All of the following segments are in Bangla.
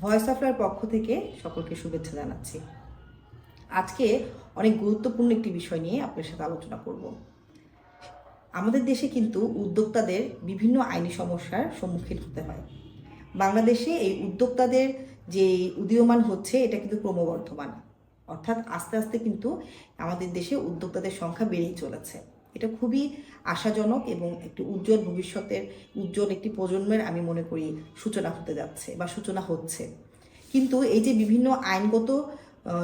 ভয়েস অফ লয়ের পক্ষ থেকে সকলকে শুভেচ্ছা জানাচ্ছি। আজকে অনেক গুরুত্বপূর্ণ একটি বিষয় নিয়ে আপনার সাথে আলোচনা করব। আমাদের দেশে কিন্তু উদ্যোক্তাদের বিভিন্ন আইনি সমস্যার সম্মুখীন হতে হয়। বাংলাদেশে এই উদ্যোক্তাদের যে উদীয়মান হচ্ছে এটা কিন্তু ক্রমবর্ধমান, অর্থাৎ আস্তে আস্তে কিন্তু আমাদের দেশে উদ্যোক্তাদের সংখ্যা বেড়েই চলেছে। এটা খুবই আশাজনক এবং একটি উজ্জ্বল ভবিষ্যতের উজ্জ্বল একটি প্রজন্মের আমি মনে করি সূচনা হতে যাচ্ছে বা সূচনা হচ্ছে। কিন্তু এই যে বিভিন্ন আইনগত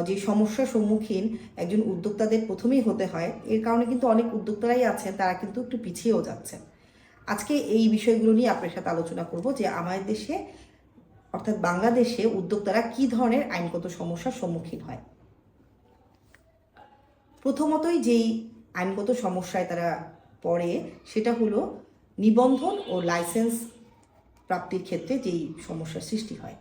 যে সমস্যার সম্মুখীন একজন উদ্যোক্তাদের প্রথমেই হতে হয়, এর কারণে কিন্তু অনেক উদ্যোক্তারাই আছেন তারা কিন্তু একটু পিছিয়েও যাচ্ছেন। আজকে এই বিষয়গুলো নিয়ে আপনার সাথে আলোচনা করব যে আমাদের দেশে অর্থাৎ বাংলাদেশে উদ্যোক্তারা কী ধরনের আইনগত সমস্যার সম্মুখীন হয়। প্রথমতই যেই আইনগত সমস্যায় তারা পড়ে সেটা হলো নিবন্ধন ও লাইসেন্স প্রাপ্তির ক্ষেত্রে যেই সমস্যার সৃষ্টি হয়।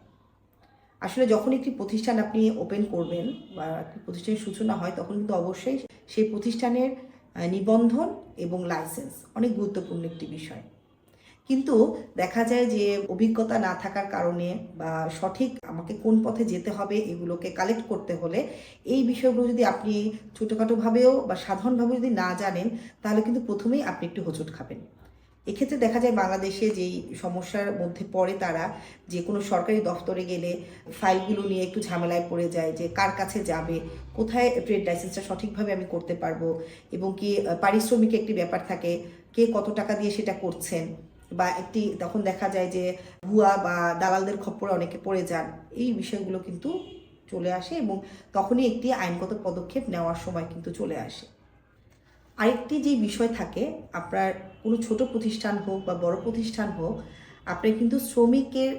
আসলে যখন একটি প্রতিষ্ঠান আপনি ওপেন করবেন বা একটি প্রতিষ্ঠানের সূচনা হয় তখন কিন্তু অবশ্যই সেই প্রতিষ্ঠানের নিবন্ধন এবং লাইসেন্স অনেক গুরুত্বপূর্ণ একটি বিষয়। কিন্তু দেখা যায় যে অভিজ্ঞতা না থাকার কারণে বা সঠিক আমাকে কোন পথে যেতে হবে এগুলোকে কালেক্ট করতে হলে এই বিষয়গুলো যদি আপনি ছোটোখাটোভাবেও বা সাধারণভাবে যদি না জানেন তাহলে কিন্তু প্রথমেই আপনি একটু হোঁচট খাবেন। এক্ষেত্রে দেখা যায় বাংলাদেশে যেই সমস্যার মধ্যে পড়ে তারা যে কোনো সরকারি দফতরে গেলে ফাইলগুলো নিয়ে একটু ঝামেলায় পড়ে যায় যে কার কাছে যাবে, কোথায় ট্রেড লাইসেন্সটা সঠিকভাবে আমি করতে পারবো, এবং কি পারিশ্রমিক একটি ব্যাপার থাকে, কে কত টাকা দিয়ে সেটা করছেন, বা একটি তখন দেখা যায় যে ভুয়া বা দালালদের খপ্পরে অনেকে পড়ে যান। এই বিষয়গুলো কিন্তু চলে আসে এবং তখনই একটি আইনগত পদক্ষেপ নেওয়ার সময় কিন্তু চলে আসে। আরেকটি যে বিষয় থাকে, আপনার কোনো ছোট প্রতিষ্ঠান হোক বা বড় প্রতিষ্ঠান হোক, আপনার কিন্তু শ্রমিকের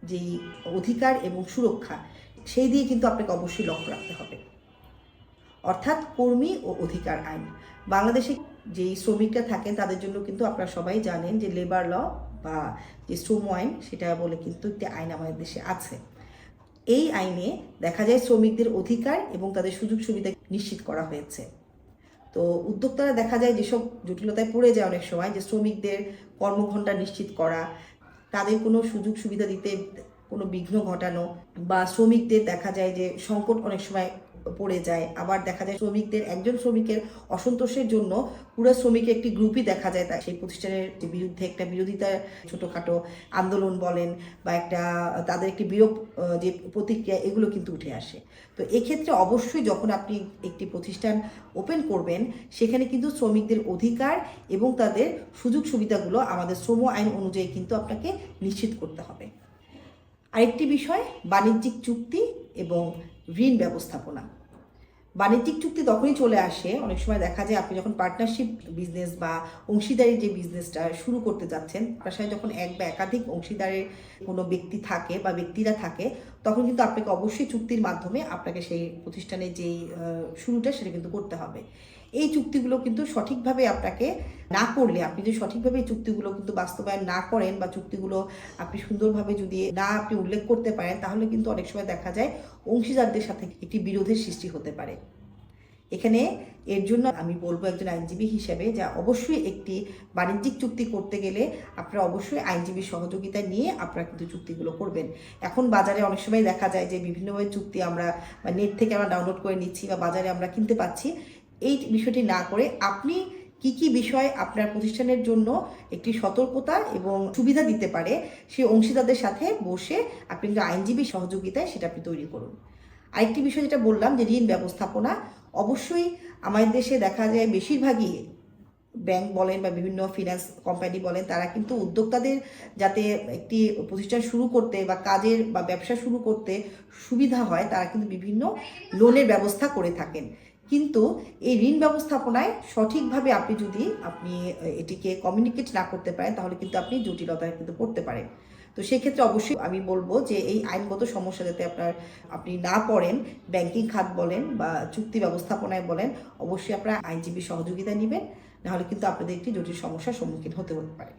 যেই অধিকার এবং সুরক্ষা সেই দিয়ে কিন্তু আপনাকে অবশ্যই লক্ষ্য রাখতে হবে। অর্থাৎ কর্মী ও অধিকার আইন বাংলাদেশে যেই শ্রমিকরা থাকেন তাদের জন্য কিন্তু আপনারা সবাই জানেন যে লেবার ল বা যে শ্রম আইন সেটা বলে কিন্তু একটি আইন আমাদের দেশে আছে। এই আইনে দেখা যায় শ্রমিকদের অধিকার এবং তাদের সুযোগ সুবিধা নিশ্চিত করা হয়েছে। তো উদ্যোক্তারা দেখা যায় যেসব জটিলতায় পড়ে যায় অনেক সময়, যে শ্রমিকদের কর্মঘণ্টা নিশ্চিত করা, তাদের কোনো সুযোগ সুবিধা দিতে কোনো বিঘ্ন ঘটানো, বা শ্রমিকদের দেখা যায় যে সংকট অনেক সময় পড়ে যায়, আবার দেখা যায় শ্রমিকদের একজন শ্রমিকের অসন্তোষের জন্য পুরো শ্রমিকের একটি গ্রুপই দেখা যায় তাই সেই প্রতিষ্ঠানের বিরুদ্ধে একটা বিরোধিতার ছোটোখাটো আন্দোলন বলেন বা একটা তাদের একটি বিরূপ যে প্রতিক্রিয়া এগুলো কিন্তু উঠে আসে। তো এক্ষেত্রে অবশ্যই যখন আপনি একটি প্রতিষ্ঠান ওপেন করবেন সেখানে কিন্তু শ্রমিকদের অধিকার এবং তাদের সুযোগ সুবিধাগুলো আমাদের শ্রম আইন অনুযায়ী কিন্তু আপনাকে নিশ্চিত করতে হবে। আরেকটি বিষয় বাণিজ্যিক চুক্তি এবং ঋণ ব্যবস্থাপনা। বাণিজ্যিক চুক্তি তখনই চলে আসে অনেক সময় দেখা যায় আপনি যখন পার্টনারশিপ বিজনেস বা অংশীদারি যে বিজনেসটা শুরু করতে যাচ্ছেন, আপনার সাথে যখন এক বা একাধিক অংশীদারের কোনো ব্যক্তি থাকে বা ব্যক্তিরা থাকে তখন কিন্তু আপনাকে অবশ্যই চুক্তির মাধ্যমে আপনাকে সেই প্রতিষ্ঠানের যেই শুরুটা সেটা কিন্তু করতে হবে। এই চুক্তিগুলো কিন্তু সঠিকভাবে আপনাকে না করলে, আপনি যদি সঠিকভাবে এই চুক্তিগুলো কিন্তু বাস্তবায়ন না করেন বা চুক্তিগুলো আপনি সুন্দরভাবে যদি না আপনি উল্লেখ করতে পারেন তাহলে কিন্তু অনেক সময় দেখা যায় অংশীদারদের সাথে একটি বিরোধের সৃষ্টি হতে পারে। এখানে এর জন্য আমি বলবো একজন আইনজীবী হিসেবে যে অবশ্যই একটি বাণিজ্যিক চুক্তি করতে গেলে আপনারা অবশ্যই আইনজীবীর সহযোগিতা নিয়ে আপনারা কিন্তু চুক্তিগুলো করবেন। এখন বাজারে অনেক সময় দেখা যায় যে বিভিন্নভাবে চুক্তি আমরা নেট থেকে আমরা ডাউনলোড করে নিচ্ছি বা বাজারে আমরা কিনতে পাচ্ছি। এই বিষয়টি না করে আপনি কি কি বিষয় আপনার প্রতিষ্ঠানের জন্য একটি সতর্কতা এবং সুবিধা দিতে পারে সেই অংশীদারদের সাথে বসে আপনি কিন্তু আইনজীবীর সহযোগিতায় সেটা আপনি তৈরি করুন। আরেকটি বিষয় যেটা বললাম যে ঋণ ব্যবস্থাপনা, অবশ্যই আমাদের দেশে দেখা যায় বেশিরভাগই ব্যাংক বলেন বা বিভিন্ন ফিন্যান্স কোম্পানি বলেন তারা কিন্তু উদ্যোক্তাদের যাতে একটি প্রতিষ্ঠান শুরু করতে বা কাজের বা ব্যবসা শুরু করতে সুবিধা হয় তারা কিন্তু বিভিন্ন লোনের ব্যবস্থা করে থাকেন। কিন্তু এই ঋণ ব্যবস্থাপনায় সঠিকভাবে আপনি যদি এটিকে কমিউনিকেট না করতে পারেন তাহলে কিন্তু আপনি জটিলতায় কিন্তু পড়তে পারেন। তো সেক্ষেত্রে অবশ্যই আমি বলবো যে এই আইনগত সমস্যা যাতে আপনি না পড়েন, ব্যাংকিং খাত বলেন বা চুক্তি ব্যবস্থাপনায় বলেন, অবশ্যই আপনারা আইনজীবী সহযোগিতা নেবেন, নাহলে কিন্তু আপনাদের একটি জটিল সমস্যার সম্মুখীন হতে পারে।